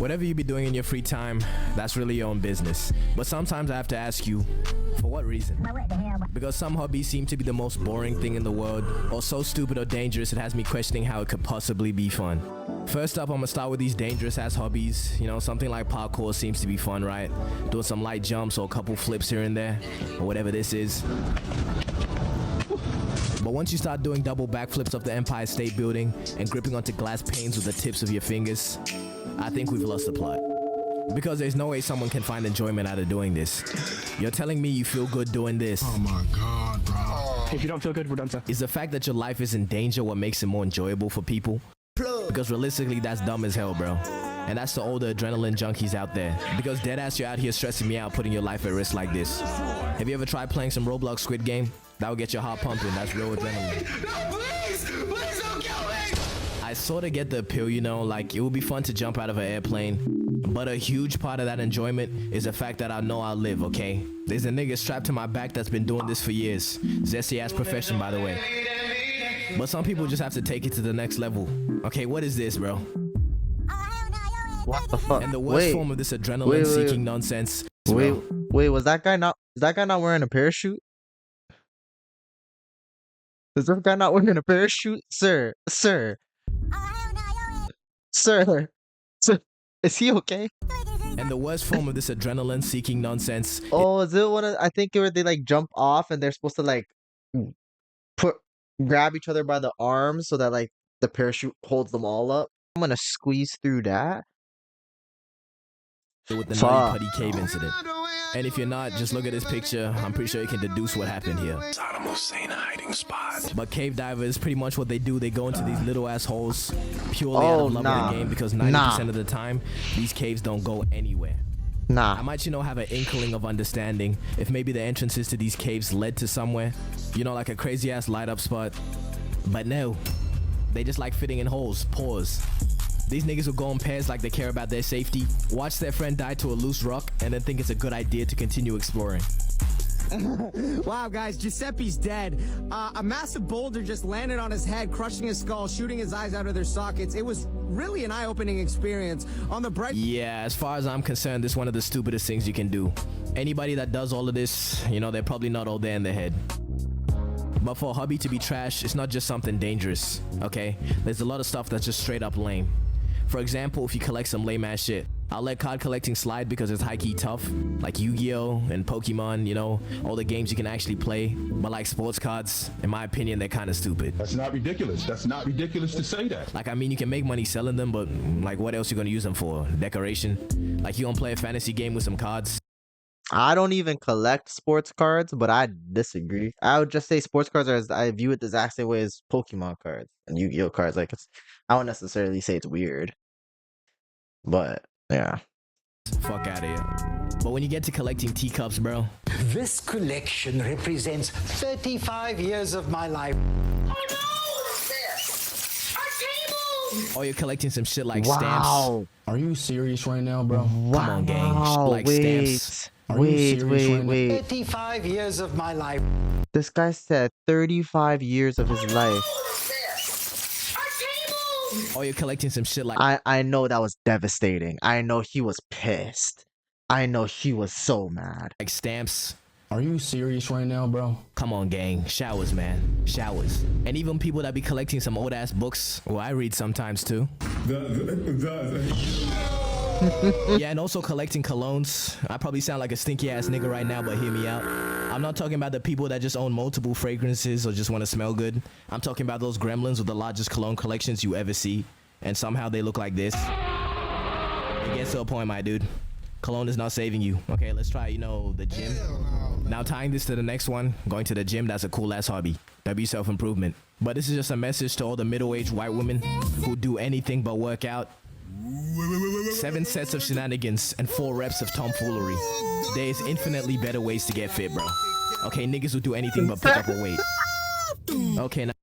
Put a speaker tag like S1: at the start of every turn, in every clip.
S1: Whatever you be doing in your free time, that's really your own business. But sometimes I have to ask you, for what reason? Because some hobbies seem to be the most boring thing in the world, or so stupid or dangerous it has me questioning how it could possibly be fun. First up, I'm gonna start with these dangerous ass hobbies. You know, something like parkour seems to be fun, right? Doing some light jumps or a couple flips here and there, or whatever this is. But once you start doing double backflips off the Empire State Building and gripping onto glass panes with the tips of your fingers, I think we've lost the plot. Because there's no way someone can find enjoyment out of doing this. You're telling me you feel good doing this?
S2: Oh my God, bro.
S3: If you don't feel good, we're done, sir.
S1: Is the fact that your life is in danger what makes it more enjoyable for people? Because realistically, that's dumb as hell, bro. And that's the older adrenaline junkies out there. Because deadass, you're out here stressing me out, putting your life at risk like this. Have you ever tried playing some Roblox Squid Game? That will get your heart pumping. That's real adrenaline.
S2: No, please don't kill me.
S1: I sort of get the appeal, you know, like it would be fun to jump out of an airplane. But a huge part of that enjoyment is the fact that I know I'll live, okay? There's a nigga strapped to my back that's been doing this for years. Zesty ass profession, by the way. But some people just have to take it to the next level. Okay, what is this, bro?
S4: What the fuck?
S1: And the worst form of this adrenaline-seeking nonsense.
S4: Wait, is that guy not wearing a parachute? Is this guy not wearing a parachute? Sir. Sir, is he okay?
S1: And the worst form of this adrenaline-seeking nonsense.
S4: Oh, is it one of, I think where they like jump off and they're supposed to like grab each other by the arms so that like the parachute holds them all up. I'm gonna squeeze through that.
S1: With the Nutty Putty Cave incident. And if you're not, just look at this picture. I'm pretty sure you can deduce what happened here.
S2: Saddam Hussein hiding spot.
S1: But cave divers is pretty much what they do. They go into these little ass holes purely out of love of the game, because 90% of the time, these caves don't go anywhere. I might, you know, have an inkling of understanding if maybe the entrances to these caves led to somewhere, you know, like a crazy ass light up spot. But no, they just like fitting in holes. Pause. These niggas will go in pairs like they care about their safety, watch their friend die to a loose rock, and then think it's a good idea to continue exploring.
S5: Wow, guys, Giuseppe's dead. A massive boulder just landed on his head, crushing his skull, shooting his eyes out of their sockets. It was really an eye-opening experience. On the bright...
S1: Yeah, as far as I'm concerned, this is one of the stupidest things you can do. Anybody that does all of this, you know, they're probably not all there in their head. But for a hobby to be trash, it's not just something dangerous, okay? There's a lot of stuff that's just straight up lame. For example, if you collect some lame ass shit, I'll let card collecting slide because it's high-key tough, like Yu-Gi-Oh! And Pokemon, you know, all the games you can actually play. But like sports cards, in my opinion, they're kind of stupid.
S2: That's not ridiculous. That's not ridiculous to say that.
S1: Like, I mean, you can make money selling them, but like, what else you gonna use them for? Decoration? Like, you gonna play a fantasy game with some cards?
S4: I don't even collect sports cards, but I disagree. I would just say sports cards are, I view it the exact same way as Pokemon cards and Yu-Gi-Oh cards. Like, I wouldn't necessarily say it's weird, but yeah.
S1: Fuck out of here. But when you get to collecting teacups, bro.
S6: This collection represents 35 years of my life.
S1: Or you're collecting some shit like stamps.
S3: Are you serious right now, bro?
S1: Come on, gang. Like stamps.
S4: Wait.
S6: 35 years of my life.
S4: This guy said 35 years of his life.
S1: Or you're collecting some shit like...
S4: I know that was devastating. I know he was pissed. I know he was so mad.
S1: Like stamps.
S3: Are you serious right now, bro?
S1: Come on, gang. Showers, man. Showers. And even people that be collecting some old-ass books. Well, I read sometimes, too. Yeah, and also collecting colognes. I probably sound like a stinky-ass nigga right now, but hear me out. I'm not talking about the people that just own multiple fragrances or just want to smell good. I'm talking about those gremlins with the largest cologne collections you ever see. And somehow they look like this. It gets to a point, my dude. Cologne is not saving you. Okay, let's try, you know, the gym. Now tying this to the next one, going to the gym, that's a cool ass hobby. That'd be self-improvement. But this is just a message to all the middle-aged white women who do anything but work out. 7 sets of shenanigans and 4 reps of tomfoolery. There is infinitely better ways to get fit, bro. Okay, niggas will do anything but pick up a weight. Okay, now.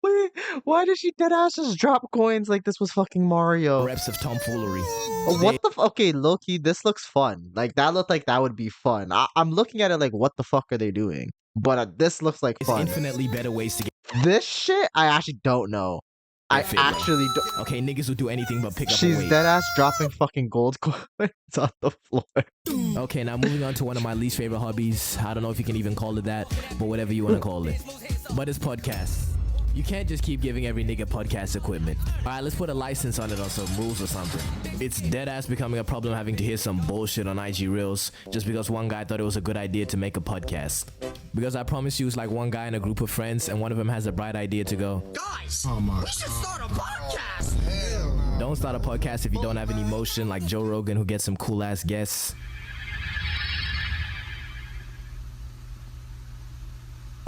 S4: Wait, why did she deadass just drop coins like this was fucking Mario?
S1: Reps of tomfoolery.
S4: What the okay, Loki, this looks fun. Like, that looked like that would be fun. I'm looking at it like, what the fuck are they doing? But this looks like fun.
S1: It's infinitely better ways to get...
S4: This shit, I actually don't know. I
S1: fit, bro.
S4: actually don't.
S1: Okay, niggas will do anything but pick up a
S4: She's
S1: weight.
S4: dead ass dropping fucking gold coins on the floor.
S1: Okay, now moving on to one of my least favorite hobbies. I don't know if you can even call it that, but whatever you want to call it. But it's podcasts. You can't just keep giving every nigga podcast equipment. Alright, let's put a license on it or some rules or something. It's dead ass becoming a problem having to hear some bullshit on IG Reels just because one guy thought it was a good idea to make a podcast. Because I promise you, it's like one guy in a group of friends and one of them has a bright idea to go,
S5: Guys,
S2: Oh my
S5: we should start a podcast.
S1: don't start a podcast if you don't have any motion, like Joe Rogan who gets some cool ass guests.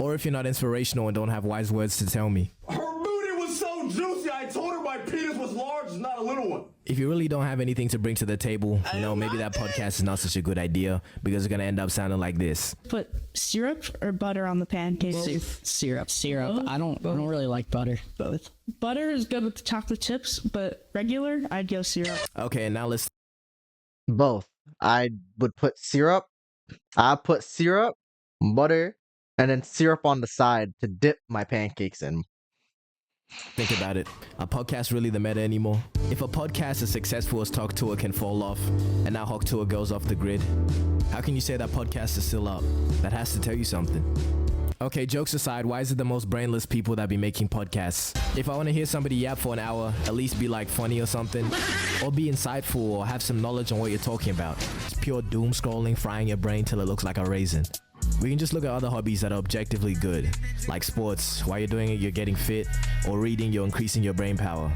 S1: Or if you're not inspirational and don't have wise words to tell me.
S7: Her booty was so juicy, I told her my penis was large, not a little one.
S1: If you really don't have anything to bring to the table, you know, maybe that podcast is not such a good idea because it's gonna end up sounding like this.
S8: Put syrup or butter on the pancakes.
S3: Syrup.
S8: Both?
S3: I don't really like butter.
S8: Both. Butter is good with the chocolate chips, but regular, I'd go syrup.
S1: Okay, now let's
S4: Both. I would put syrup. I put syrup, butter, and then syrup on the side to dip my pancakes in.
S1: think about it. Are podcasts really the meta anymore? If a podcast as successful as Talk Tour can fall off, and now Hawk Tour goes off the grid, how can you say that podcast is still up? That has to tell you something. Okay, jokes aside, why is it the most brainless people that be making podcasts? If I want to hear somebody yap for an hour, at least be like funny or something, or be insightful or have some knowledge on what you're talking about. It's pure doom scrolling, frying your brain till it looks like a raisin. We can just look at other hobbies that are objectively good, like sports. While you're doing it, you're getting fit, or reading, you're increasing your brain power,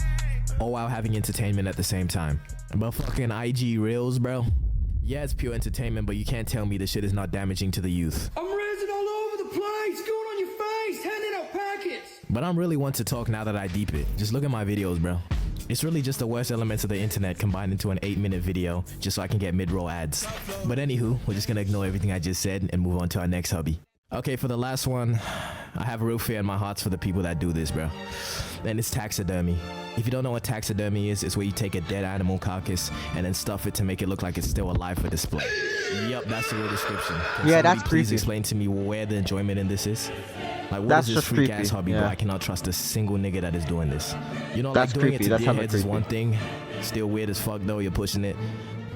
S1: or while having entertainment at the same time. But fucking IG Reels, bro. Yeah, it's pure entertainment, but you can't tell me this shit is not damaging to the youth.
S7: I'm raising all over the place, going on your face, handing out packets.
S1: But I'm really one to talk now that I deep it. Just look at my videos, bro. It's really just the worst elements of the internet combined into an 8-minute video just so I can get mid-roll ads. But anywho, we're just gonna ignore everything I just said and move on to our next hobby. Okay, for the last one, I have a real fear in my heart for the people that do this, bro. And it's taxidermy. If you don't know what taxidermy is, it's where you take a dead animal carcass and then stuff it to make it look like it's still alive for display. Yup, that's the real description. Can
S4: Yeah,
S1: somebody
S4: that's
S1: please
S4: creepy.
S1: explain to me where the enjoyment in this is? Like, what
S4: That's
S1: is this
S4: just
S1: freak ass
S4: creepy,
S1: hobby, bro?
S4: yeah.
S1: I cannot trust a single nigga that is doing this. You know,
S4: That's
S1: like doing
S4: creepy,
S1: it to
S4: that's
S1: deer
S4: hella
S1: heads is
S4: creepy.
S1: one thing. Still weird as fuck though, you're pushing it.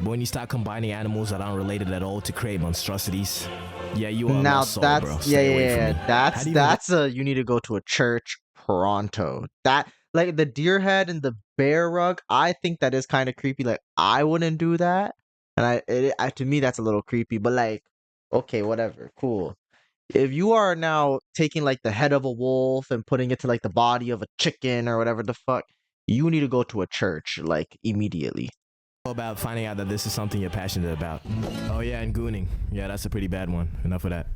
S1: But when you start combining animals that aren't related at all to create monstrosities, yeah, you are
S4: Now
S1: lost soul,
S4: that's
S1: bro. Stay away from me. How do you even-
S4: that's a you need to go to a church pronto. That like the deer head and the bear rug. I think that is kind of creepy. Like I wouldn't do that, and to me that's a little creepy. But like, okay, whatever, cool. If you are now taking like the head of a wolf and putting it to like the body of a chicken or whatever the fuck, you need to go to a church like immediately.
S1: about finding out that this is something you're passionate about. Oh yeah, and gooning. Yeah, that's a pretty bad one. Enough of that.